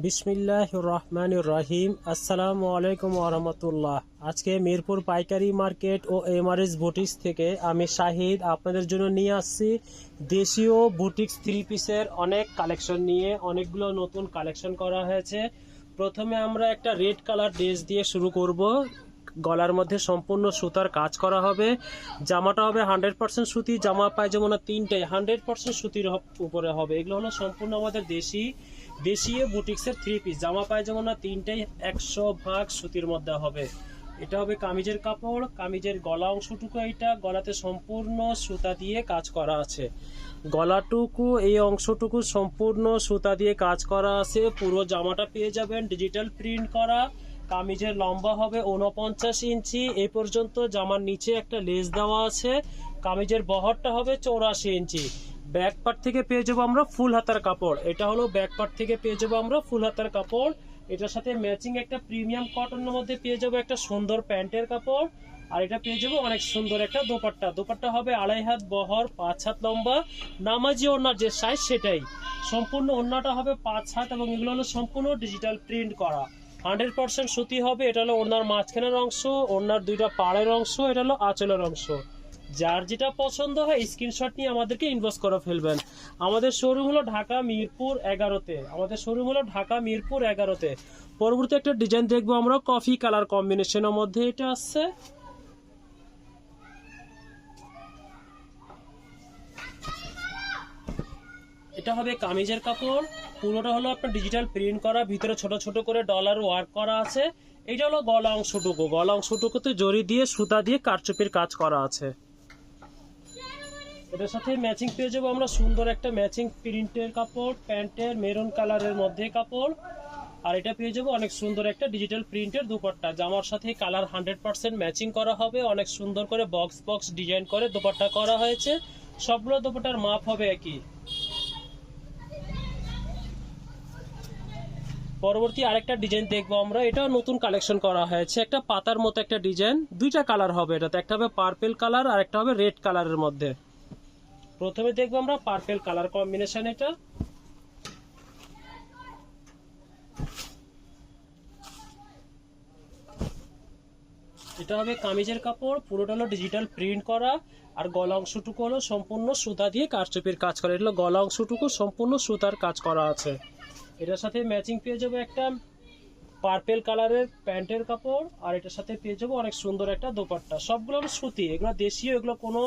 বিসমিল্লাহির রহমানির রহিম। আসসালামু আলাইকুম ওরহমতুল্লাহ। আজকে মিরপুর পাইকারি মার্কেট ও এমআরএস বুটিক্স থেকে আমি শাহিদ আপনাদের জন্য নিয়ে আসছি দেশীয় বুটিক্স থ্রি পিসের অনেক কালেকশন নিয়ে। অনেকগুলো নতুন কালেকশন করা হয়েছে। প্রথমে আমরা একটা রেড কালার ড্রেস দিয়ে শুরু করব। গলার মধ্যে সম্পূর্ণ সুতার কাজ করা হবে। জামাটা হবে 100% সুতি। জামা পায়জামা তিনটাই 100% সুতির উপরে হবে। এগুলো হলো সম্পূর্ণ আমাদের দেশীয় বুটিক্সের থ্রি পিস। জামা পায়জামা তিনটাই 100% সুতির মধ্যে হবে। এটা হবে কামিজের কাপড়। কামিজের গলা অংশটুকু এইটা, গলাতে সম্পূর্ণ সুতা দিয়ে কাজ করা আছে। গলাটুকু এই অংশটুকু সম্পূর্ণ সুতা দিয়ে কাজ করা আছে। পুরো জামাটা পেয়ে যাবেন ডিজিটাল প্রিন্ট করা। কামিজের লম্বা হবে 49 ইঞ্চি। এই পর্যন্ত জামার নিচে একটা লেস দেওয়া আছে। কামিজের বহরটা হবে 84 ইঞ্চি। ব্যাক পার্ট থেকে পেয়ে যাবো আমরা ফুল হাতার কাপড়। এটা হলো ব্যাক পার্ট থেকে পেয়ে যাবো আমরা ফুল হাতার কাপড়। এটার সাথে ম্যাচিং একটা প্রিমিয়াম কটনের মধ্যে পেয়ে যাবো একটা সুন্দর প্যান্টের কাপড়। আর এটা পেয়ে যাবো অনেক সুন্দর একটা দোপাট্টা। দোপাট্টা হবে 2.5 হাত বহর, 5 হাত লম্বা। নামাজি ওড়নার যে সাইজ সেটাই। সম্পূর্ণ ওড়নাটা হবে 5 হাত এবং এগুলো হলো সম্পূর্ণ ডিজিটাল প্রিন্ট করা। 100% সুতি হবে। এটা হলো ওড়নার মাঝখানের অংশ, ওড়নার দুইটা পাড়ের অংশ, এটা হলো আঁচলের অংশ। যার যেটা পছন্দ হয় স্ক্রিনশট নিয়ে আমাদেরকে ইনবক্স করে ফেলবেন। আমাদের শোরুম হলো ঢাকা মিরপুর 11-তে। পরবর্তী একটা ডিজাইন দেখবো আমরা কফি কালার কম্বিনেশনের মধ্যে। এটা আসছে এটা হবে কামিজের কাপড়। পুরোটা হলো আপনার ডিজিটাল প্রিন্ট করা, ভিতরে ছোট ছোট করে ডলার ওয়ার্ক করা আছে। এটা হলো গলা অংশটুকুতে জড়ি দিয়ে সুতা দিয়ে কারচুপির কাজ করা আছে। এটার সাথে ম্যাচিং পেয়ে যাবো আমরা সুন্দর একটা ম্যাচিং প্রিন্টের কাপড়, প্যান্টের মেরুন কালারের মধ্যে কাপড়। আর এটা পেয়ে যাবো অনেক সুন্দর একটা ডিজিটাল প্রিন্টের দুপাট্টা। জামার সাথে কালার 100% ম্যাচিং করা হবে। অনেক সুন্দর করে বক্স ডিজাইন করে দুপাট্টা করা হয়েছে। সবগুলো দুপাট্টার মাপ হবে একই। পরবর্তী আরেকটা ডিজাইন দেখবো আমরা। এটাও নতুন কালেকশন করা হয়েছে। একটা পাতার মতো একটা ডিজাইন, দুইটা কালার হবে এটাতে। একটা হবে পার্পেল কালার আর একটা হবে রেড কালারের মধ্যে। প্রথমে দেখবো আমরা পার্পেল কালার কম্বিনেশন। এটা হবে কামিজের কাপড়। পুরোটা হলো ডিজিটাল প্রিন্ট করা। আর গলা অংশটুকু হলো সম্পূর্ণ সুতা দিয়ে কারচুপির কাজ করা। এটা হলো গলা অংশটুকু সম্পূর্ণ সুতার কাজ করা আছে। এটার সাথে ম্যাচিং পেয়ে যাবো একটা পার্পেল কালারের প্যান্টের কাপড়। আর এটার সাথে পেয়ে যাবো অনেক সুন্দর একটা দোপাট্টা। সবগুলো সুতি, এগুলো দেশীয়, এগুলো কোনো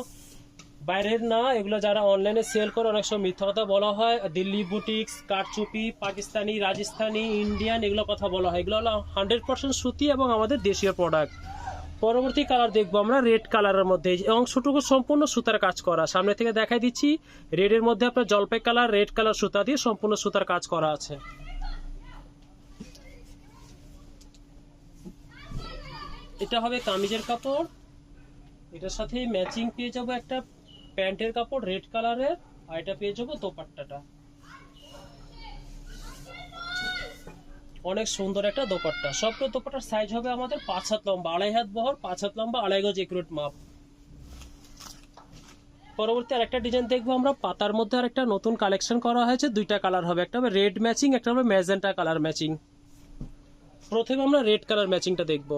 বাইরের না। এগুলো যারা অনলাইনে সেল করে অনেক সময় মিথ্যা কথা বলা হয়। দিল্লি বুটিক্স, কারচুপি, পাকিস্তানি, রাজস্থানি, ইন্ডিয়ান এগুলো কথা বলা হয়। এগুলো হলো 100% সুতি এবং আমাদের দেশীয় প্রোডাক্ট। পরবর্তী কালার দেখবো আমরা রেড কালারের মধ্যে। এই অংশটুকু সম্পূর্ণ সুতার কাজ করা। সামনে থেকে দেখাই দিচ্ছি। রেডের মধ্যে আপনার জলপাই কালার, রেড কালার সুতা দিয়ে সম্পূর্ণ সুতার কাজ করা আছে। এটা হবে কামিজের কাপড়। এটার সাথে ম্যাচিং পেয়ে যাবো একটা প্যান্টের কাপড় রেড কালারের। আর এটা পেয়ে যাবো দোপাট্টাটা। অনেক সুন্দর একটা দোপাট্টা। সবগুলো দোপাট্টার সাইজ হবে আমাদের 5 হাত লম্বা, 2.5 হাত বহর, 5 হাত লম্বা, 2.5 গজ একুরেট মাপ। পরবর্তী আরেকটা ডিজাইন দেখবো আমরা। পাতার মধ্যে আরেকটা নতুন কালেকশন করা হয়েছে। দুইটা কালার হবে, একটা হবে রেড ম্যাচিং, একটা হবে ম্যাজেন্টা কালার ম্যাচিং। প্রথমে আমরা রেড কালার ম্যাচিংটা দেখবো।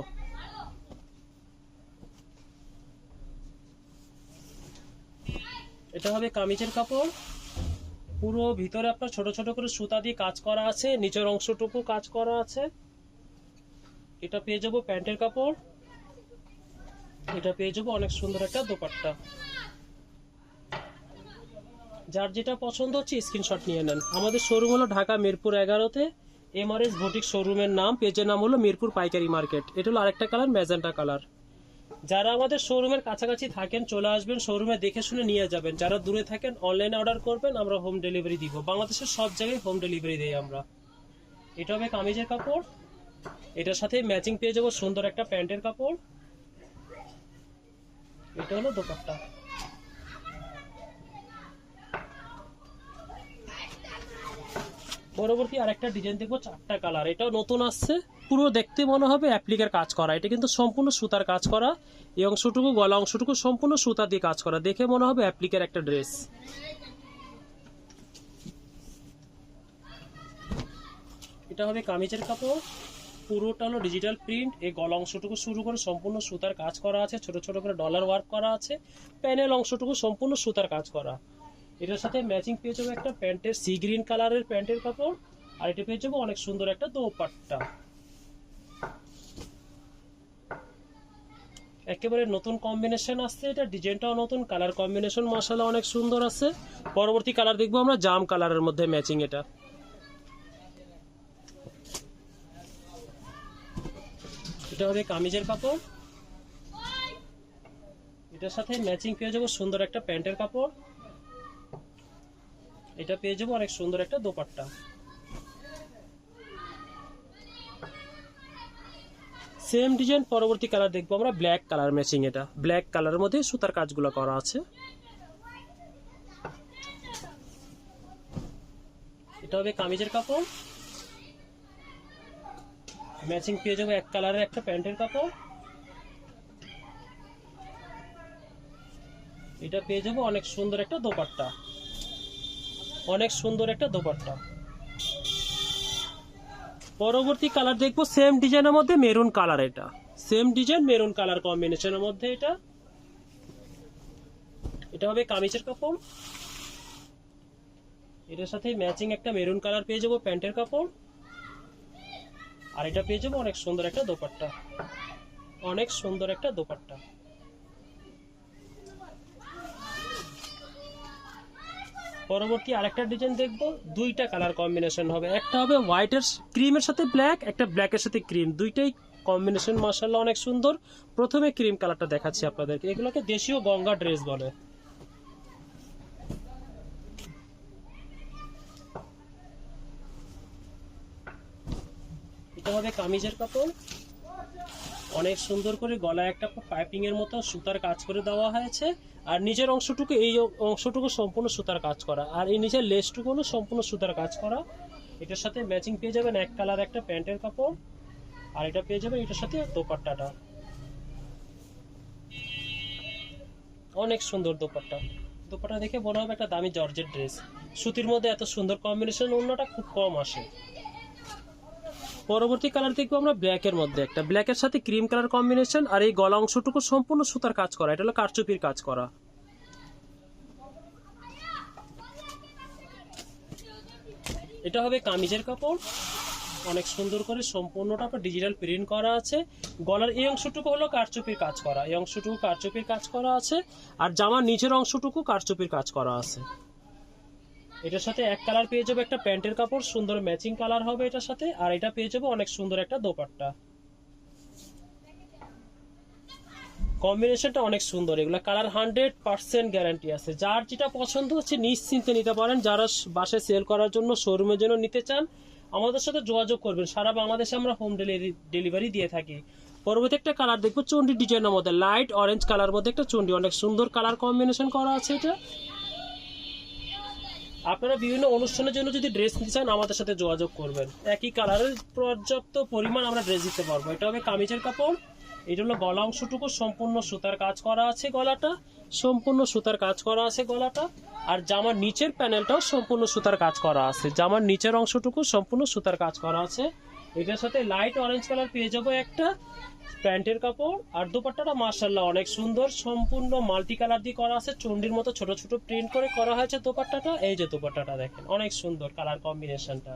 এটা হবে কামিজের কাপড়। পুরো ভিতরে আপনার ছোট ছোট করে সুতা দিয়ে কাজ করা আছে, নিচের অংশটুকু কাজ করা আছে। এটা পেয়ে যাবো প্যান্টের কাপড়। এটা পেয়ে যাবো অনেক সুন্দর একটা দোপাট্টা। যার যেটা পছন্দ হচ্ছে স্ক্রিনশট নিয়ে নেন। আমাদের শোরুম হলো ঢাকা মিরপুর 11-তে। এমআরএস বুটিক শোরুমের নাম, পেজের নাম হলো মিরপুর পাইকারি মার্কেট। এটা হলো আরেকটা কালার ম্যাজেন্টা কালার। যারা আমাদের শোরুমের কাছাকাছি থাকেন চলে আসবেন, শোরুমে দেখে শুনে নিয়ে যাবেন। যারা দূরে থাকেন অনলাইনে অর্ডার করবেন, আমরা হোম ডেলিভারি দিব। বাংলাদেশের সব জায়গায় হোম ডেলিভারি দিই আমরা। এটা হবে কামিজের কাপড়। এটার সাথে ম্যাচিং পেয়ে যাবো সুন্দর একটা প্যান্টের কাপড়। এটা হলো দোপাট্টা। পরবর্তী আরেকটা ডিজাইন দেখবো, 4টা কালার। এটাও নতুন আসছে। পুরো দেখতে মনে হবে অ্যাপ্লিকের কাজ করা। এটা কিন্তু সম্পূর্ণ সুতার কাজ করা। এই অংশটুকু, গলা অংশটুকু সম্পূর্ণ সুতা দিয়ে কাজ করা। দেখে মনে হবে অ্যাপ্লিকের একটা ড্রেস। এটা হবে কামিজের কাপড়, পুরোটা হলো ডিজিটাল প্রিন্ট। এই গলা অংশটুকু শুরু করে সম্পূর্ণ সুতার কাজ করা আছে, ছোট ছোট করে ডলার ওয়ার্ক করা আছে। প্যানেল অংশটুকু সম্পূর্ণ সুতার কাজ করা। এটার সাথে ম্যাচিং পেয়ে যাবো একটা প্যান্টের সি গ্রিন কালারের প্যান্টের কাপড়, আর এটা পেয়ে যাবো অনেক সুন্দর একটা দোপাট্টা। একেবারে নতুন কম্বিনেশন আসছে, এটা ডিজাইনটাও নতুন, কালার কম্বিনেশন মাশাআল্লাহ অনেক সুন্দর আছে। পরবর্তী কালার দেখবো আমরা জাম কালারের মধ্যে ম্যাচিং। এটা হবে কামিজের কাপড়, এটার সাথে ম্যাচিং পেয়ে যাবো সুন্দর একটা প্যান্টের কাপড়, এটা পেয়ে যাবো অনেক সুন্দর একটা দোপাট্টা। সেম ডিজাইন পরবর্তী কালার দেখবো আমরা ব্ল্যাক কালার ম্যাচিং। এটা ব্ল্যাক কালারের মধ্যে সুতার কাজগুলো করা আছে। এটা হবে কামিজের কাপড়, ম্যাচিং পেয়ে যাবো এক কালারের একটা প্যান্টের কাপড়, এটা পেয়ে যাবো অনেক সুন্দর একটা দোপাট্টা, অনেক সুন্দর একটা দোপাট্টা। পরবর্তী কালার দেখবো সেম ডিজাইনের মধ্যে মেরুন কালার। এটা সেম ডিজাইন মেরুন কালার কম্বিনেশনের মধ্যে। এটা হবে কামিজের কাপড়, এটার সাথে ম্যাচিং একটা মেরুন কালার পেয়ে যাবো প্যান্টের কাপড়, আর এটা পেয়ে যাবো অনেক সুন্দর একটা দোপাট্টা, অনেক সুন্দর একটা দোপাট্টা। পরবর্তী আরেকটা ডিজাইন দেখবো, দুইটা কালার কম্বিনেশন হবে। একটা হবে হোয়াইটের ক্রিমের সাথে ব্ল্যাক, একটা ব্ল্যাকের সাথে ক্রিম, দুইটাই কম্বিনেশন মাশাআল্লাহ অনেক সুন্দর। প্রথমে ক্রিম কালারটা দেখাচ্ছি আপনাদেরকে, এগুলোকে দেশীয় গঙ্গা ড্রেস বলে। এটা হবে কামিজের কাপড়, অনেক সুন্দর করে গলায় একটা পাইপিং এর মতো সুতার কাজ করে দেওয়া হয়েছে, আর নিচের অংশটুকু এই অংশটুকু সম্পূর্ণ সুতার কাজ করা, আর এই নিচের লেসটুকু হলো সম্পূর্ণ সুতার কাজ করা। এটার সাথে ম্যাচিং পেয়ে যাবেন এক কালার একটা প্যান্টের কাপড়, আর এটা পেয়ে যাবেন এটার সাথে দোপাট্টাটা, অনেক সুন্দর দোপাট্টা। দোপাট্টা দেখে মনে হবে একটা দামি জর্জেট ড্রেস। সুতির মধ্যে এত সুন্দর কম্বিনেশন অন্যটা খুব কম আসে। পরবর্তী কালার দেখবো আমরা ব্ল্যাকের মধ্যে, একটা ব্ল্যাকের সাথে ক্রিম কালার কম্বিনেশন, আর এই গলা অংশটুকু সম্পূর্ণ সুতার কাজ করা, এটা হলো কারচুপির কাজ করা। এটা হবে কামিজের কাপড়, অনেক সুন্দর করে সম্পূর্ণটা ডিজিটাল প্রিন্ট করা আছে। গলার এই অংশটুকু হলো কারচুপির কাজ করা, এই অংশটুকু কারচুপির কাজ করা আছে, আর জামার নিচের অংশটুকু কারচুপির কাজ করা আছে। এটার সাথে এক কালার পেয়ে যাবে একটা প্যান্টের কাপড়, সুন্দর ম্যাচিং কালার হবে এটার সাথে, আর এটা পেয়ে যাবে অনেক সুন্দর একটা দোপাট্টা। কম্বিনেশনটা অনেক সুন্দর, এগুলো কালার 100% গ্যারান্টি আছে। যার যেটা পছন্দ হচ্ছে নিশ্চিন্তে নিতে পারেন। যারা বাসায় সেল করার জন্য, শোরুমের জন্য নিতে চান, আমাদের সাথে যোগাযোগ করবেন। সারা বাংলাদেশে আমরা হোম ডেলিভারি দিয়ে থাকি। পরবর্তী একটা কালার দেখবো চন্ডি ডিজাইনের মধ্যে, লাইট অরেঞ্জ কালার মধ্যে একটা চন্ডি, অনেক সুন্দর কালার কম্বিনেশন করা আছে। এটা আপনারা বিভিন্ন অনুষ্ঠানের জন্য যদি ড্রেস নিতে চান আমাদের সাথে যোগাযোগ করবেন, একই কালারের পর্যাপ্ত পরিমাণ আমরা ড্রেস দিতে পারবো। এটা হবে কামিজের কাপড়, এটা হলো গলা অংশটুকু সম্পূর্ণ সুতার কাজ করা আছে, গলাটা সম্পূর্ণ সুতার কাজ করা আছে গলাটা, আর জামার নিচের প্যানেলটাও সম্পূর্ণ সুতার কাজ করা আছে, জামার নিচের অংশটুকু সম্পূর্ণ সুতার কাজ করা আছে। এটার সাথে লাইট অরেঞ্জ কালার পেয়ে যাবো একটা প্যান্টের কাপড়, আর দোপাট্টাটা মাশাআল্লাহ অনেক সুন্দর, সম্পূর্ণ মাল্টি কালার দিয়ে করা আছে, চন্ডির মতো ছোট ছোট প্রিন্ট করে করা হয়েছে দোপাট্টাটা। এই যে দোপাট্টাটা দেখেন, অনেক সুন্দর কালার কম্বিনেশনটা।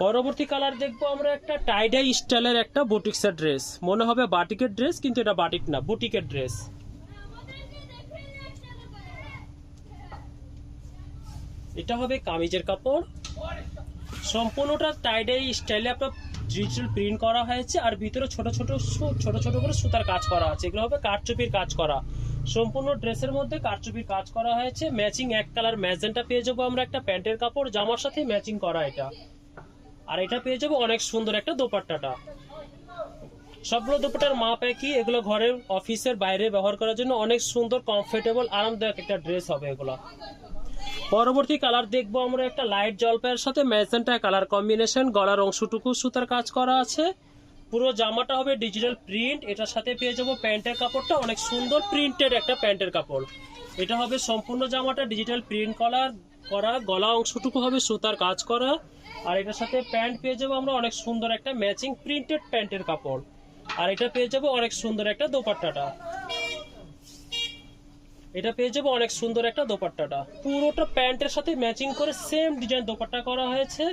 পরবর্তী কালার দেখবো আমরা একটা টাইডাই স্টাইলের একটা বুটিক্সের ড্রেস, মনে হবে বাটিকের ড্রেস, কিন্তু এটা বাটিক না, বুটিকের ড্রেস। এটা হবে কামিজের কাপড়, সম্পূর্ণটা টাইডাই স্টাইলে আপনার ডিজিটাল প্রিন্ট করা হয়েছে, আর ভিতরে ছোট ছোট করে সুতার কাজ করা আছে। এগুলো হবে কারচুপির কাজ করা, সম্পূর্ণ ড্রেসের মধ্যে কারচুপির কাজ করা হয়েছে। ম্যাচিং এক কালার ম্যাজেন্টা পেয়ে যাবো আমরা একটা প্যান্টের কাপড়, জামার সাথে ম্যাচিং করা এটা, আর এটা পেয়ে যাবো অনেক সুন্দর একটা দোপাট্টাটা। সবগুলো দোপাট্টার মাপ একই, এগুলো ঘরের অফিসের বাইরে ব্যবহার করার জন্য অনেক সুন্দর কমফোর্টেবল আরামদায়ক একটা ড্রেস হবে এগুলো। পরবর্তী কালার দেখবো আমরা একটা লাইট জলপাইয়ের সাথে ম্যাজেন্টা কালার কম্বিনেশন, গলার অংশটুকু সুতার কাজ করা আছে, পুরো জামাটা হবে ডিজিটাল প্রিন্ট। এটার সাথে পেয়ে যাবো প্যান্টের কাপড়টা অনেক সুন্দর প্রিন্টেড একটা প্যান্টের কাপড়, এটা হবে সম্পূর্ণ জামাটা ডিজিটাল প্রিন্ট করা, গলা অংশটুকু হবে সুতার কাজ করা, আর এটার সাথে প্যান্ট পেয়ে যাবো আমরা অনেক সুন্দর একটা ম্যাচিং প্রিন্টেড প্যান্টের কাপড়। আর এটা পেয়ে যাবো অনেক সুন্দর একটা দোপাট্টাটা, এটা পেয়ে যাবো অনেক সুন্দর একটা দোপাট্টাটা। পুরোটা প্যান্টের সাথে ম্যাচিং করে সেম ডিজাইন দোপাট্টা করা হয়েছে।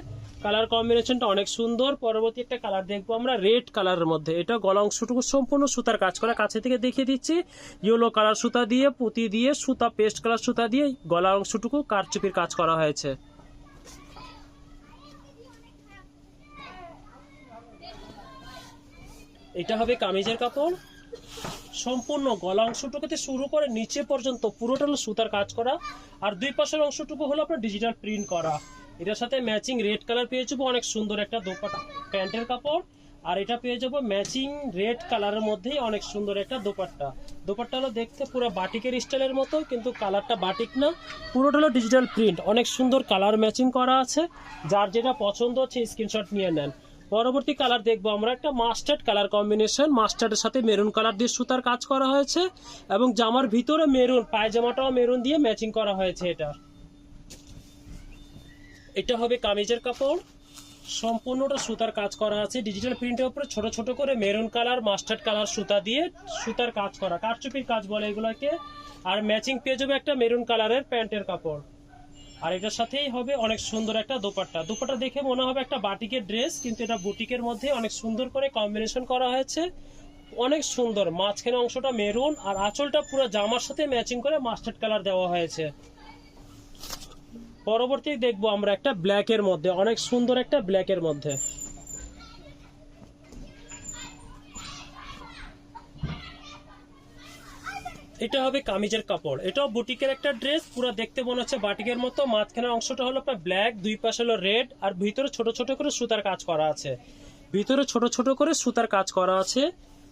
কালার কম্বিনেশনটা অনেক সুন্দর। পরবর্তী একটা কালার দেখবো আমরা রেড কালারের মধ্যে। এটা গলা অংশটুকু সম্পূর্ণ সুতার কাজ করা, কাছে থেকে দেখিয়ে দিচ্ছি। ইয়েলো কালার সুতা দিয়ে, পুঁতি দিয়ে, সুতা পেস্ট কালার সুতা দিয়ে গলা অংশটুকু কারচুপির কাজ করা হয়েছে। এটা হবে কামিজের কাপড়। সম্পূর্ণ গলা অংশটুকুতে শুরু করে নিচে পর্যন্ত পুরোটা হলো সুতার কাজ করা, আর দুই পাশের অংশটুকু হলো আপনার ডিজিটাল প্রিন্ট করা। এটার সাথে ম্যাচিং রেড কালার পেয়ে যাবো অনেক সুন্দর একটা দোপাট্টা প্যান্টের কাপড়। আর এটা পেয়ে যাবো ম্যাচিং রেড কালারের মধ্যেই অনেক সুন্দর একটা দোপাট্টা। দোপাট্টা হলো দেখতে পুরো বাটিকের স্টাইলের মতো, কিন্তু কালারটা বাটিক না, পুরোটা হলো ডিজিটাল প্রিন্ট। অনেক সুন্দর কালার ম্যাচিং করা আছে। যার যেটা পছন্দ হচ্ছে স্ক্রিনশট নিয়ে নেন। পরবর্তী কালার দেখবো আমরা একটা মাস্টার্ড কালার কম্বিনেশন। মাস্টার্ডের সাথে মেরুন কালার দিয়ে সুতার কাজ করা হয়েছে এবং জামার ভিতরে মেরুন, পায়জামাটাও মেরুন দিয়ে ম্যাচিং করা হয়েছে। এটা হবে কামিজের কাপড়। সম্পূর্ণটা সুতার কাজ করা আছে ডিজিটাল প্রিন্টের উপরে, ছোট ছোট করে মেরুন কালার মাস্টার্ড কালার সুতা দিয়ে সুতার কাজ করা, কারচুপির কাজ বলে এগুলোকে। আর ম্যাচিং পেয়ে যাবে একটা মেরুন কালারের প্যান্টের কাপড়। আর এটার সাথেই হবে অনেক সুন্দর একটা দোপাট্টা। দোপাট্টা দেখে মনে হবে একটা বাটিকের ড্রেস, কিন্তু এটা বুটিকের মধ্যে অনেক সুন্দর করে কম্বিনেশন করা হয়েছে। অনেক সুন্দর, মাঝখানে অংশটা মেরুন আর আঁচলটা পুরো জামার সাথে ম্যাচিং করে মাস্টার্ড কালার দেওয়া হয়েছে। পরবর্তী দেখবো আমরা একটা ব্ল্যাকের মধ্যে, অনেক সুন্দর একটা ব্ল্যাকের মধ্যে। এটা হবে কামিজের কাপড়। এটাও বুটিকের একটা ড্রেস, পুরো দেখতে মনে হচ্ছে বাটিকের মতো। মাঝখানের অংশটা হলো আপনার ব্ল্যাক, দুই পাশে হলো রেড, আর ভিতরে ছোট ছোট করে সুতার কাজ করা আছে। ভিতরে ছোট ছোট করে সুতার কাজ করা আছে।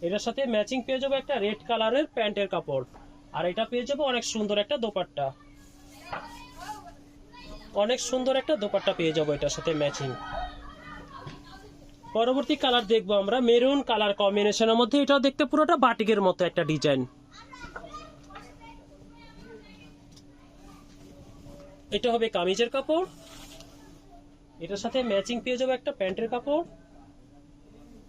এটার সাথে ম্যাচিং পেয়ে যাবো একটা রেড কালারের প্যান্টের কাপড়। আর এটা পেয়ে যাবো অনেক সুন্দর একটা দোপাট্টা, অনেক সুন্দর একটা দোপাট্টা পেয়ে যাবো এটার সাথে ম্যাচিং। পরবর্তী কালার দেখবো আমরা মেরুন কালার কম্বিনেশনের মধ্যে। এটাও দেখতে পুরোটা বাটিকের মতো একটা ডিজাইন। এটা হবে কামিজের কাপড়। এটার সাথে ম্যাচিং পেয়ে যাবে একটা প্যান্টের কাপড়।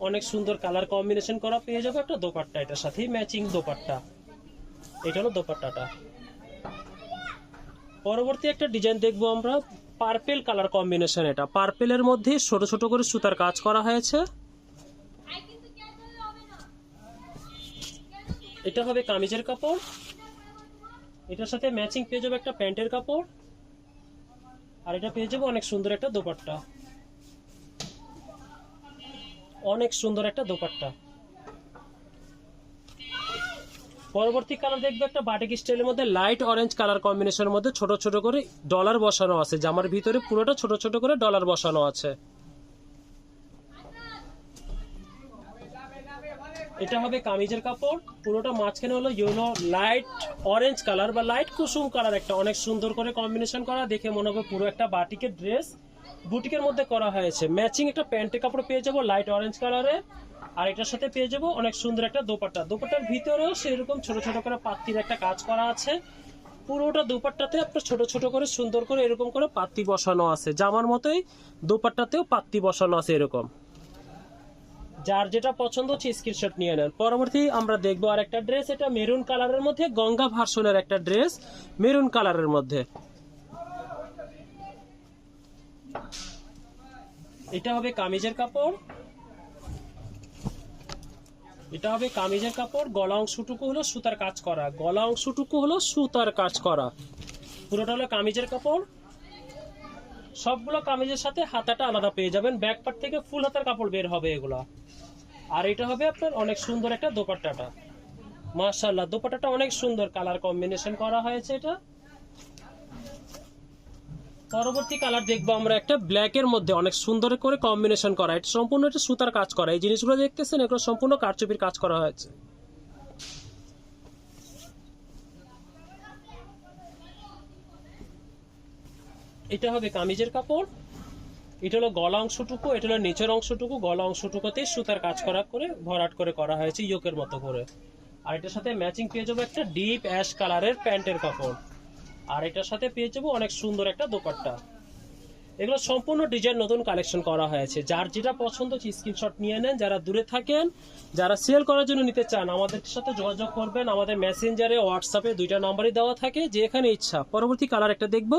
অনেক সুন্দর কালার কম্বিনেশন করা পেয়ে যাবে একটা দোপাট্টা, এটার সাথেই ম্যাচিং দোপাট্টা। এটা হলো দোপাট্টাটা। পরবর্তী একটা ডিজাইন দেখবো আমরা পার্পেল কালার কম্বিনেশন। এটা পার্পেলের মধ্যে ছোট ছোট করে সুতার কাজ করা হয়েছে। এটা হবে কামিজের কাপড়। এটার সাথে ম্যাচিং পেয়ে যাবে একটা প্যান্টের কাপড়। আর এটা পেয়ে যাবো অনেক সুন্দর একটা দোপাট্টা, অনেক সুন্দর একটা দোপাট্টা। পরবর্তী কালার দেখবে একটা বাটিক স্টাইলের মধ্যে লাইট অরেঞ্জ কালার কম্বিনেশনের মধ্যে ছোট ছোট করে ডলার বসানো আছে। জামার ভিতরে পুরোটা ছোট ছোট করে ডলার বসানো আছে। এটা হবে কামিজের কাপড়। পুরোটা মাঝখানে হলো ইয়েলো লাইট অরেঞ্জ কালার বা লাইট কুসুম কালার, একটা অনেক সুন্দর করে কম্বিনেশন করা। দেখে মনে হবে পুরো একটা বাটিকের ড্রেস, বুটিকের মধ্যে করা হয়েছে। ম্যাচিং একটা প্যান্টের কাপড় পেয়ে যাবো লাইট অরেঞ্জ কালারে। আর এটার সাথে পেয়ে যাবো অনেক সুন্দর একটা দোপাট্টা। দোপাট্টার ভিতরেও সেরকম ছোট ছোট করে পাত্তির একটা কাজ করা আছে। পুরোটা দোপাট্টাতে আপনার ছোট ছোট করে সুন্দর করে এরকম করে পাত্তি বসানো আছে। জামার মতোই দোপাট্টাতেও পাত্তি বসানো আছে এরকম। যার যেটা পছন্দ হচ্ছে স্ক্রিনশট নিয়ে নেন। পরবর্তী আমরা দেখবো আর একটা ড্রেস। এটা মেরুন কালারের মধ্যে, গঙ্গা ভার্সনের একটা ড্রেস মেরুন কালারের মধ্যে। এটা হবে কামিজের কাপড়। এটা হবে কামিজের কাপড়। গলা অংশটুকু হলো সুতার কাজ করা, গলা অংশটুকু হলো সুতার কাজ করা। পুরোটা হলো কামিজের কাপড়। সবগুলো কামিজের সাথে হাতাটা আলাদা পেয়ে যাবেন, ব্যাক পার্ট থেকে ফুল হাতার কাপড় বের হবে এগুলা। আর এটা হবে আপনার অনেক সুন্দর একটা দোপাট্টাটা। মাশাআল্লাহ, দোপাট্টাটা অনেক সুন্দর কালার কম্বিনেশন করা হয়েছে এটা। পরবর্তী কালার দেখবো আমরা একটা ব্ল্যাকের মধ্যে, অনেক সুন্দর করে কম্বিনেশন করা। এটা সম্পূর্ণ একটা সুতার কাজ করা। এই জিনিসগুলো দেখতেছেন এগুলো সম্পূর্ণ কারচুপির কাজ করা হয়েছে। এটা হবে কামিজের কাপড়। এটা হলো গলা অংশটুকু, এটা হলো নিচের অংশটুকু। গলা অংশটুকুতে সুতার কাজ করা করে ভরাট করে করা হয়েছে ইয়োকের মতো করে। আর এটার সাথে ম্যাচিং পেয়ে যাবো একটা ডিপ অ্যাশ কালারের প্যান্টের কাপড়। আর এটার সাথে পেয়ে যাবো অনেক সুন্দর একটা দোপাট্টা। এগুলো সম্পূর্ণ ডিজাইন নতুন কালেকশন করা হয়েছে। যার যেটা পছন্দ স্ক্রিনশট নিয়ে নেন। যারা দূরে থাকেন, যারা সেল করার জন্য নিতে চান, আমাদের সাথে যোগাযোগ করবেন। আমাদের মেসেঞ্জারে, হোয়াটসঅ্যাপে দুইটা নম্বরই দেওয়া থাকে, যে এখানে ইচ্ছা। পরবর্তী কালার একটা দেখবো,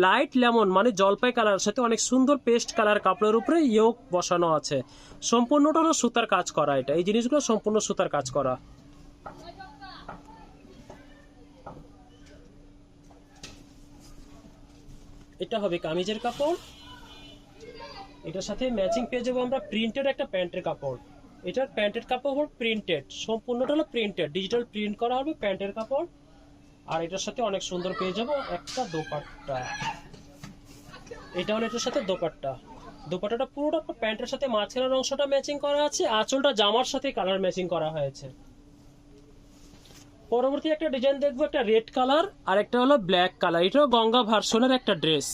লাইট লেমন মানে জলপাই কালার সাথে অনেক সুন্দর পেস্ট কালার কাপড়ের উপরে ইয়োক বসানো আছে। সম্পূর্ণটা হলো সুতার কাজ করা। এটা এই জিনিসগুলো সম্পূর্ণ সুতার কাজ করা। এটা হবে কামিজের কাপড়। এটার সাথে ম্যাচিং পেয়ে যাবো আমরা প্রিন্টেড একটা প্যান্টের কাপড়। এটার প্যান্টের কাপড় হলো প্রিন্টেড, সম্পূর্ণটা হলো প্রিন্টেড, ডিজিটাল প্রিন্ট করা হবে প্যান্টের কাপড়। আর এটার সাথে অনেক সুন্দর পেয়ে যাবো একটা দোপাট্টা। এটা হলো এটার সাথে দোপাট্টা। দোপাট্টাটা পুরোটা প্যান্টের সাথে মাঝখানের অংশটা ম্যাচিং করা আছে, আঁচলটা জামার সাথে কালার ম্যাচিং করা হয়েছে। পরবর্তী একটা ডিজাইন দেখবো, একটা রেড কালার আর একটা হলো ব্ল্যাক কালার। এটাও গঙ্গা ভার্সনের একটা ড্রেস।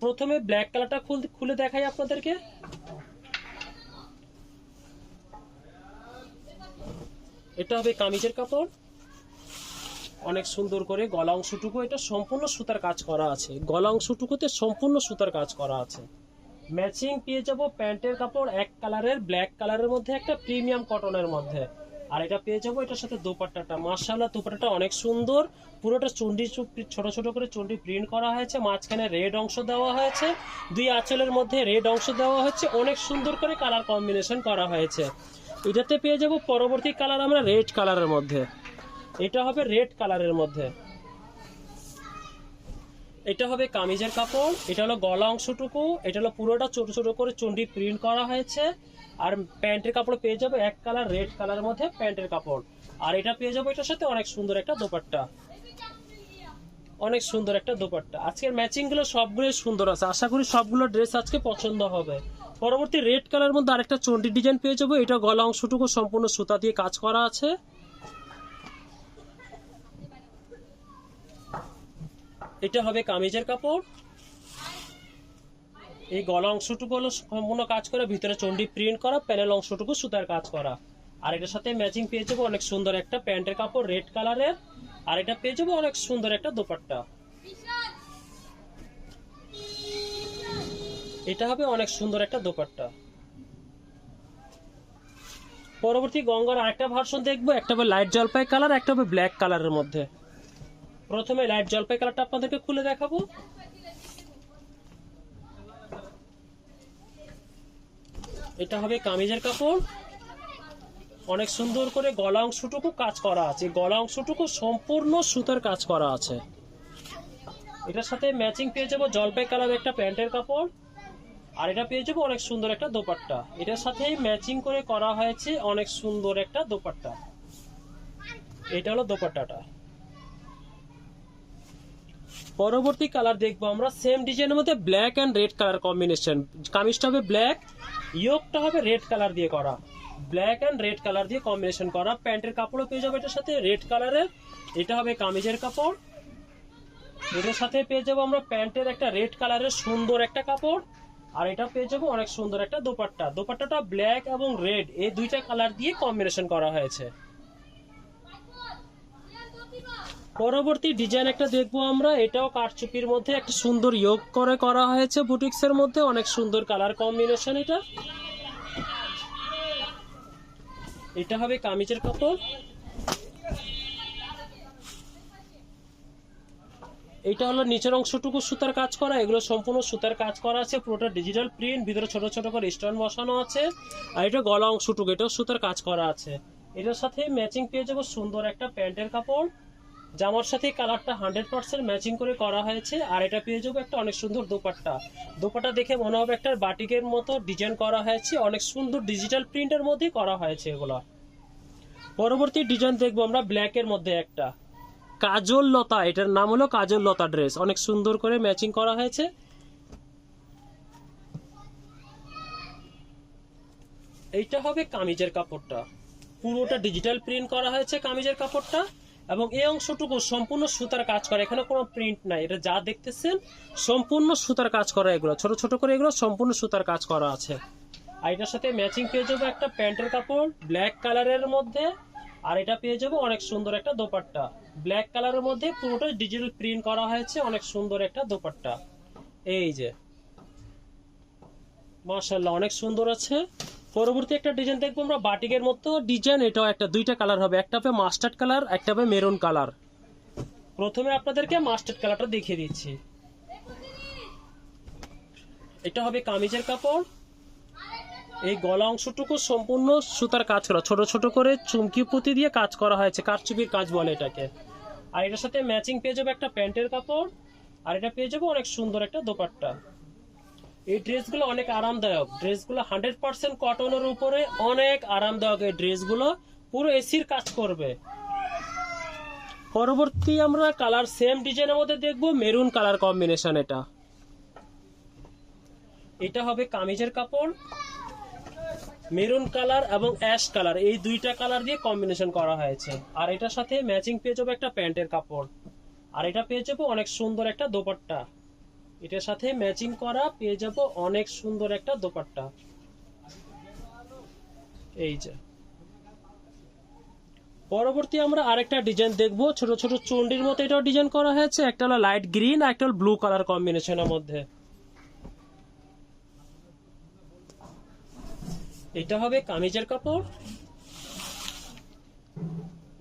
প্রথমে ব্ল্যাক কালারটা খুলে দেখাই আপনাদেরকে। এটা হবে কামিজের কাপড়। অনেক সুন্দর করে গলা অংশটুকু এটা সম্পূর্ণ সুতার কাজ করা আছে। গলা অংশটুকুতে সম্পূর্ণ সুতার কাজ করা আছে। ম্যাচিং পেয়ে যাবো প্যান্টের কাপড় এক কালারের, ব্ল্যাক কালারের মধ্যে একটা প্রিমিয়াম কটনের মধ্যে। আর এটা পেয়ে যাবো এটার সাথে দোপাট্টাটা। মাশাআল্লাহ, দোপাট্টাটা অনেক সুন্দর। পুরোটা চুন্ডি ছোট ছোট করে চুন্ডি প্রিন্ট করা হয়েছে, মাঝখানে রেড অংশ দেওয়া হয়েছে, দুই আঁচলের মধ্যে রেড অংশ দেওয়া হয়েছে। অনেক সুন্দর করে কালার কম্বিনেশন করা হয়েছে। এটাতে পেয়ে যাবো পরবর্তী কালার আমরা রেড কালারের মধ্যে। এটা হবে রেড কালারের মধ্যে। এটা হবে কামিজের কাপড়। এটা হলো গলা অংশটুকু, এটা হলো পুরোটা ছোট ছোট করে চুন্ডি প্রিন্ট করা হয়েছে। আর প্যান্টের কাপড় পেয়ে যাবে এক কালার রেড কালারের মধ্যে প্যান্টের কাপড়। আর এটা পেয়ে যাবো এটার সাথে অনেক সুন্দর একটা দোপাট্টা। অনেক সুন্দর একটা দোপাট্টা। আজকের ম্যাচিং গুলো সবগুলোই সুন্দর আছে। আশা করি সবগুলো ড্রেস আজকে পছন্দ হবে। পরবর্তী রেড কালারের মধ্যে আরেকটা চন্ডি ডিজাইন পেয়ে যাবো। এটা গলা অংশটুকু সম্পূর্ণ সুতা দিয়ে কাজ করা আছে। এটা হবে কামিজের কাপড়। এই গলা অংশটুকু হলো সম্পূর্ণ কাজ করে, ভিতরে চন্ডি প্রিন্ট করা, প্যানেল অংশটুকু সুতার কাজ করা। আর এটার সাথে ম্যাচিং পেয়ে যাবো অনেক সুন্দর একটা প্যান্টের কাপড় রেড কালারের। আর এটা পেয়ে যাবো অনেক সুন্দর একটা দোপাট্টা। এটা হবে অনেক সুন্দর একটা দোপাট্টা। পরবর্তী গঙ্গার আরেকটা ভার্সন দেখবো, একটা হবে লাইট জলপাই কালার, একটা হবে ব্ল্যাক কালারের মধ্যে। প্রথমে লাইট জলপাই কালারটা আপনাদেরকে খুলে দেখাবো। এটা হবে কামিজের কাপড়। অনেক সুন্দর করে গলা অংশটুকু কাজ করা আছে। গলা অংশটুকু সম্পূর্ণ সুতার কাজ করা আছে। এটার সাথে ম্যাচিং পেয়ে যাবো জলপাই কালার একটা প্যান্টের কাপড়। আর এটা পেয়ে যাবো অনেক সুন্দর একটা দোপাট্টা। এটার সাথে ম্যাচিং করে করা হয়েছে অনেক সুন্দর একটা দোপাট্টা। এটা হলো দোপাট্টাটা। পরবর্তী কালার দেখবো আমরা সেম ডিজাইনের মধ্যে black and red colour combination. কামিজটা হবে ব্ল্যাক, ইয়োকটা হবে রেড কালার দিয়ে করা। ব্ল্যাক এন্ড রেড কালার দিয়ে কম্বিনেশন করা। প্যান্টের কাপড়ও পেয়ে যাবো এটার সাথে রেড কালারের। এটা হবে কামিজের কাপড়। এটার সাথে পেয়ে যাবো আমরা প্যান্টের একটা রেড কালারের সুন্দর একটা কাপড়। আর এটা পেয়ে যাবো অনেক সুন্দর একটা দোপাট্টা। দোপাট্টাটা ব্ল্যাক এবং রেড এই দুইটা কালার দিয়ে কম্বিনেশন করা হয়েছে। পরবর্তী ডিজাইন একটা দেখবো আমরা। এটাও কারচুপির মধ্যে একটা সুন্দর ইয়োগ করে করা হয়েছে বুটিক্স এর মধ্যে। অনেক সুন্দর কালার কম্বিনেশন। এটা হবে কামিজের কাপড়। এটা হলো নিচের অংশটুকু সুতার কাজ করা। এগুলো সম্পূর্ণ সুতার কাজ করা আছে, পুরোটা ডিজিটাল প্রিন্ট, ভিতরে ছোট ছোট করে স্টোন বসানো আছে। আর এটা গলা অংশটুকু এটাও সুতার কাজ করা আছে। এটার সাথে ম্যাচিং পেয়ে যাবো সুন্দর একটা প্যান্টের কাপড়। জামার সাথে কালারটা 100% ম্যাচিং করে করা হয়েছে। আর এটা পেয়ে যাবো একটা অনেক সুন্দর দোপাট্টা। দোপাট্টা দেখে মনে হবে একটা বাটিকের মতো ডিজাইন করা হয়েছে। অনেক সুন্দর ডিজিটাল প্রিন্টের মধ্যে করা হয়েছে এগুলো। পরবর্তী ডিজাইন দেখবো আমরা ব্ল্যাক এর মধ্যে একটা কাজল লতা। এটার নাম হলো কাজল লতা ড্রেস। অনেক সুন্দর করে ম্যাচিং করা হয়েছে। এইটা হবে কামিজের কাপড়টা। পুরোটা ডিজিটাল প্রিন্ট করা হয়েছে কামিজের কাপড়টা। এবং এই অংশটুকু সম্পূর্ণ সুতার কাজ করা। এখানে কোনো প্রিন্ট নাই। এটা যা দেখতেছেন সম্পূর্ণ সুতার কাজ করা। এগুলো ছোট ছোট করে এগুলো সম্পূর্ণ সুতার কাজ করা আছে। আর এটার সাথে ম্যাচিং পেয়ে যাবো একটা প্যান্টের কাপড় ব্ল্যাক কালারের মধ্যে। আর এটা পেয়ে যাবো অনেক সুন্দর একটা দোপাট্টা। ব্ল্যাক কালারের মধ্যে পুরোটা ডিজিটাল প্রিন্ট করা হয়েছে। অনেক সুন্দর একটা দোপাট্টা। এই যে মাশাআল্লাহ অনেক সুন্দর আছে। পরবর্তী একটা ডিজাইন দেখবো আমরা বাটিকের মতো ডিজাইন, এটাও একটা দুইটা কালার হবে, একটা হবে মাস্টার্ড কালার, একটা হবে মেরুন কালার। প্রথমে আপনাদেরকে মাস্টার্ড কালারটা দেখিয়ে দিচ্ছি। এটা হবে কামিজের কাপড়, এই গলা অংশটুকু সম্পূর্ণ সুতার কাজ করা, ছোট ছোট করে চুমকি পুঁতি দিয়ে কাজ করা হয়েছে, কারচুপির কাজ বলে এটাকে। আর এটার সাথে ম্যাচিং পেয়ে যাবে একটা প্যান্টের কাপড়, আর এটা পেয়ে যাবে অনেক সুন্দর একটা দোপাট্টা। এই ড্রেসগুলো অনেক আরামদায়ক, ড্রেসগুলো 100% কটনের উপরে, অনেক আরামদায়ক এই ড্রেসগুলো, পুরো এসির কাজ করবে। পরবর্তী আমরা কালার সেম ডিজাইনের মধ্যে দেখবো মেরুন কালার কম্বিনেশন। এটা হবে কামিজের কাপড়, মেরুন কালার এবং অ্যাশ কালার, এই দুইটা কালার দিয়ে কম্বিনেশন করা হয়েছে। আর এটার সাথে ম্যাচিং পেয়ে যাবে একটা প্যান্টের কাপড়, আর এটা পেয়ে যাবো অনেক সুন্দর একটা দোপাট্টা। এটার সাথে ম্যাচিং করা পেয়ে যাব অনেক সুন্দর একটা দোপাট্টা। এই যে পরবর্তী আমরা আরেকটা ডিজাইন দেখবো, ছোট ছোট চন্ডির মতো এটাও ডিজাইন করা হয়েছে, একটা হলো লাইট গ্রিন আর একটা হলো ব্লু কালার কম্বিনেশনের মধ্যে। এটা হবে কামিজের কাপড়,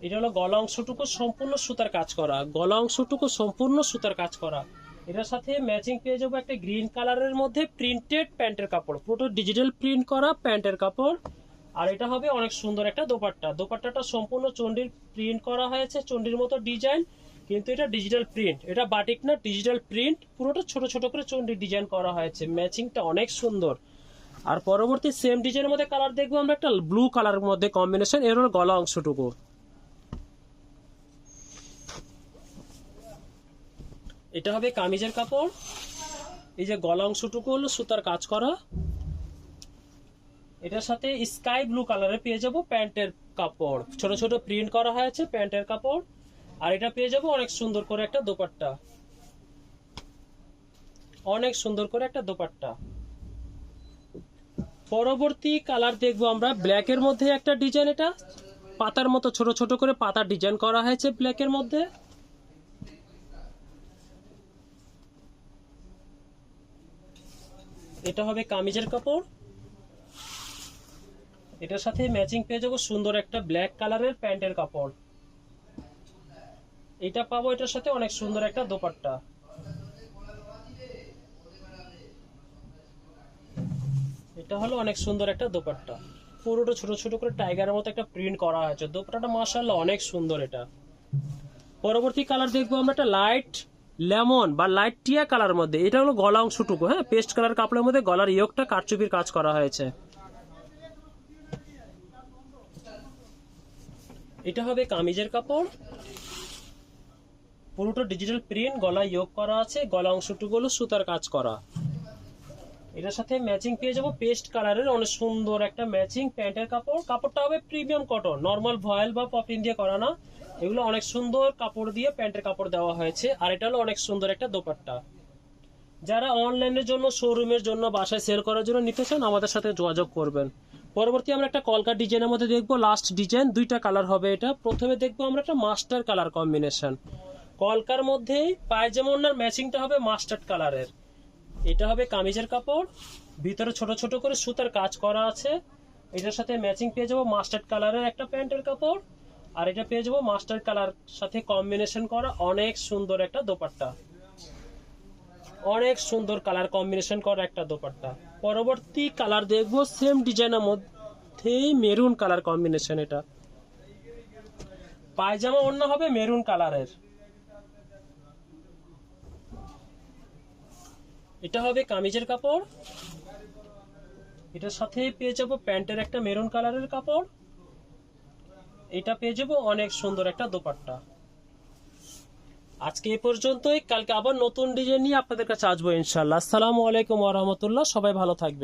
এটা হলো গলা অংশটুকু সম্পূর্ণ সুতার কাজ করা, গলা অংশটুকু সম্পূর্ণ সুতার কাজ করা। এটার সাথে ম্যাচিং পেয়ে যাবো একটা গ্রিন কালারের মধ্যে প্রিন্টেড প্যান্টের কাপড়, পুরো ডিজিটাল প্রিন্ট করা প্যান্টের কাপড়। আর এটা হবে অনেক সুন্দর একটা দোপাট্টা, দোপাট্টাটা সম্পূর্ণ চন্ডির প্রিন্ট করা হয়েছে, চন্ডির মতো ডিজাইন, কিন্তু এটা ডিজিটাল প্রিন্ট, এটা বাটিক না ডিজিটাল প্রিন্ট, পুরোটা ছোট ছোট করে চন্ডির ডিজাইন করা হয়েছে, ম্যাচিংটা অনেক সুন্দর। আর পরবর্তী সেম ডিজাইনের মধ্যে কালার দেখবো আমরা একটা ব্লু কালারের মধ্যে কম্বিনেশন, এর হলো গলা অংশটুকু। এটা হবে কামিজের কাপড়, এই যে গলা অংশটুকু হলো সুতার কাজ করা। এটার সাথে স্কাই ব্লু কালারে পেয়ে যাবো প্যান্টের কাপড়, ছোট ছোট প্রিন্ট করা হয়েছে প্যান্টের কাপড়। আর এটা পেয়ে যাবো অনেক সুন্দর করে একটা দোপাট্টা, অনেক সুন্দর করে একটা দোপাট্টা। পরবর্তী কালার দেখবো আমরা ব্ল্যাকের মধ্যে একটা ডিজাইন, এটা পাতার মতো ছোট ছোট করে পাতার ডিজাইন করা হয়েছে ব্ল্যাকের মধ্যে। এটা হবে কামিজের কাপড়, এটার সাথে ম্যাচিং পেয়ে যাবো সুন্দর একটা ব্ল্যাক কালারের প্যান্টের কাপড়। এটা পাবো এটার সাথে অনেক সুন্দর একটা দোপাট্টা। এটা হলো অনেক সুন্দর একটা দোপাট্টা, পুরোটা ছোট ছোট করে টাইগারের মতো একটা প্রিন্ট করা হয়েছে, দোপাট্টাটা মাশাআল্লাহ অনেক সুন্দর এটা। পরবর্তী কালার দেখবো আমরা একটা লাইট লেমন বা লাইট টিয়া কালার মধ্যে, এটা হলো গলা অংশটুকু, হ্যাঁ পেস্ট কালার কাপড়ের মধ্যে গলার ইয়োগটা কারচুপির কাজ করা হয়েছে। এটা হবে কামিজের কাপড়, পুরোটা ডিজিটাল প্রিন্ট, গলা ইয়োগ করা আছে, গলা অংশটুকু হলো সুতার কাজ করা। এটার সাথে ম্যাচিং পেয়ে যাবো পেস্ট কালারের অনেক সুন্দর একটা ম্যাচিং প্যান্টের কাপড়, কাপড়টা হবে প্রিমিয়াম কটন, নর্মাল ভয়েল বা পপিন দিয়ে করা না, এগুলো অনেক সুন্দর কাপড় দিয়ে প্যান্টের কাপড় দেওয়া হয়েছে। আর এটা হলো অনেক সুন্দর একটা দোপাট্টা। যারা অনলাইনের জন্য, শোরুমের জন্য, বাসায় সেল করার জন্য নিতে চান আমাদের সাথে যোগাযোগ করবেন। পরবর্তী আমরা একটা কলকা ডিজাইনের মধ্যে দেখবো, লাস্ট ডিজাইন, দুইটা কালার হবে এটা। প্রথমে দেখবো আমরা একটা মাস্টার কালার কম্বিনেশন, কলকার মধ্যেই পায়জামা ওড়নার ম্যাচিংটা হবে মাস্টার্ড কালারের। এটা হবে কামিজের কাপড়, ভিতরে ছোট ছোট করে সুতার কাজ করা আছে। এটার সাথে ম্যাচিং পেয়ে যাবো মাস্টার্ড কালারের একটা প্যান্টের কাপড়, আর এটা পেয়ে যাবো মাস্টার্ড কালার সাথে কম্বিনেশন করা অনেক সুন্দর একটা দোপাট্টা, অনেক সুন্দর কালার কম্বিনেশন করা একটা দোপাট্টা। পরবর্তী কালার দেখবো সেম ডিজাইনের মধ্যেই মেরুন কালার কম্বিনেশন, এটা পায়জামা ওড়না হবে মেরুন কালারের। এটা হবে কামিজের কাপড়, এটার সাথে পেয়ে যাবো প্যান্টের একটা মেরুন কালারের কাপড়, এটা পেয়ে যাবো অনেক সুন্দর একটা দোপাট্টা। আজকে এই পর্যন্তই, কালকে আবার নতুন ডিজাইন নিয়ে আপনাদের কাছে আসবো ইনশাআল্লাহ। আসসালামু আলাইকুম ওয়া রাহমাতুল্লাহ, সবাই ভালো থাকবেন।